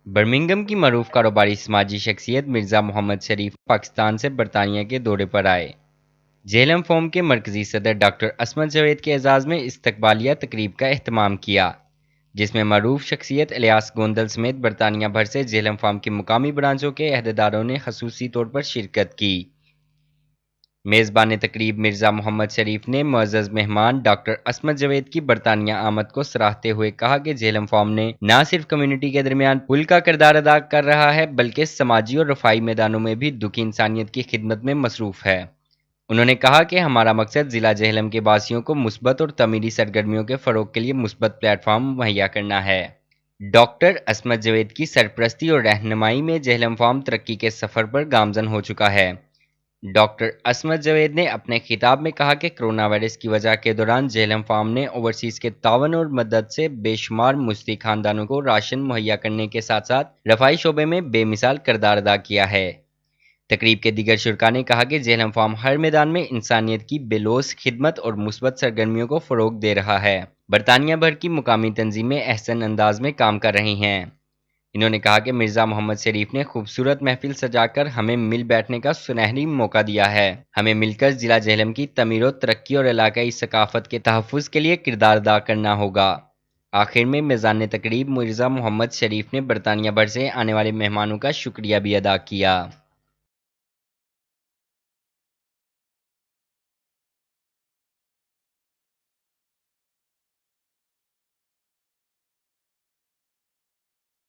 Birmingham کی معروف کاروباری سماجی شخصیت مرزا محمد شریف پاکستان سے برطانیہ کے دورے پر آئے۔ جیہلم فورم کے مرکزی صدر ڈاکٹر عصمت جاوید کے اعزاز میں استقبالیہ تقریب کا اہتمام کیا، جس میں معروف شخصیت الیاس گوندل سمیت برطانیہ بھر سے جیہلم فارم کی مقامی برانچوں کے عہدیداروں نے خصوصی طور پر شرکت کی۔ میزبان تقریب مرزا محمد شریف نے معزز مہمان ڈاکٹر عصمت جاوید کی برطانیہ آمد کو سراہتے ہوئے کہا کہ جیہلم فارم نے نہ صرف کمیونٹی کے درمیان پل کا کردار ادا کر رہا ہے بلکہ سماجی اور رفاہی میدانوں میں بھی دکھی انسانیت کی خدمت میں مصروف ہے۔ انہوں نے کہا کہ ہمارا مقصد ضلع جیہلم کے باسیوں کو مثبت اور تعمیری سرگرمیوں کے فروغ کے لیے مثبت پلیٹ فارم مہیا کرنا ہے۔ ڈاکٹر عصمت جاوید کی سرپرستی اور رہنمائی میں جیہلم فارم ترقی کے سفر پر گامزن ہو چکا ہے۔ ڈاکٹر عصمت جاوید نے اپنے خطاب میں کہا کہ کرونا وائرس کی وجہ کے دوران جیہلم فارم نے اوورسیز کے تعاون اور مدد سے بے شمار مستحق خاندانوں کو راشن مہیا کرنے کے ساتھ ساتھ رفاہی شعبے میں بے مثال کردار ادا کیا ہے۔ تقریب کے دیگر شرکاء نے کہا کہ جیہلم فارم ہر میدان میں انسانیت کی بے لوث خدمت اور مثبت سرگرمیوں کو فروغ دے رہا ہے۔ برطانیہ بھر کی مقامی تنظیمیں احسن انداز میں کام کر رہی ہیں۔ انہوں نے کہا کہ مرزا محمد شریف نے خوبصورت محفل سجا کر ہمیں مل بیٹھنے کا سنہری موقع دیا ہے۔ ہمیں مل کر ضلع جیہلم کی تعمیر و ترقی اور علاقائی ثقافت کے تحفظ کے لیے کردار ادا کرنا ہوگا۔ آخر میں میزبان تقریب مرزا محمد شریف نے برطانیہ بھر سے آنے والے مہمانوں کا شکریہ بھی ادا کیا۔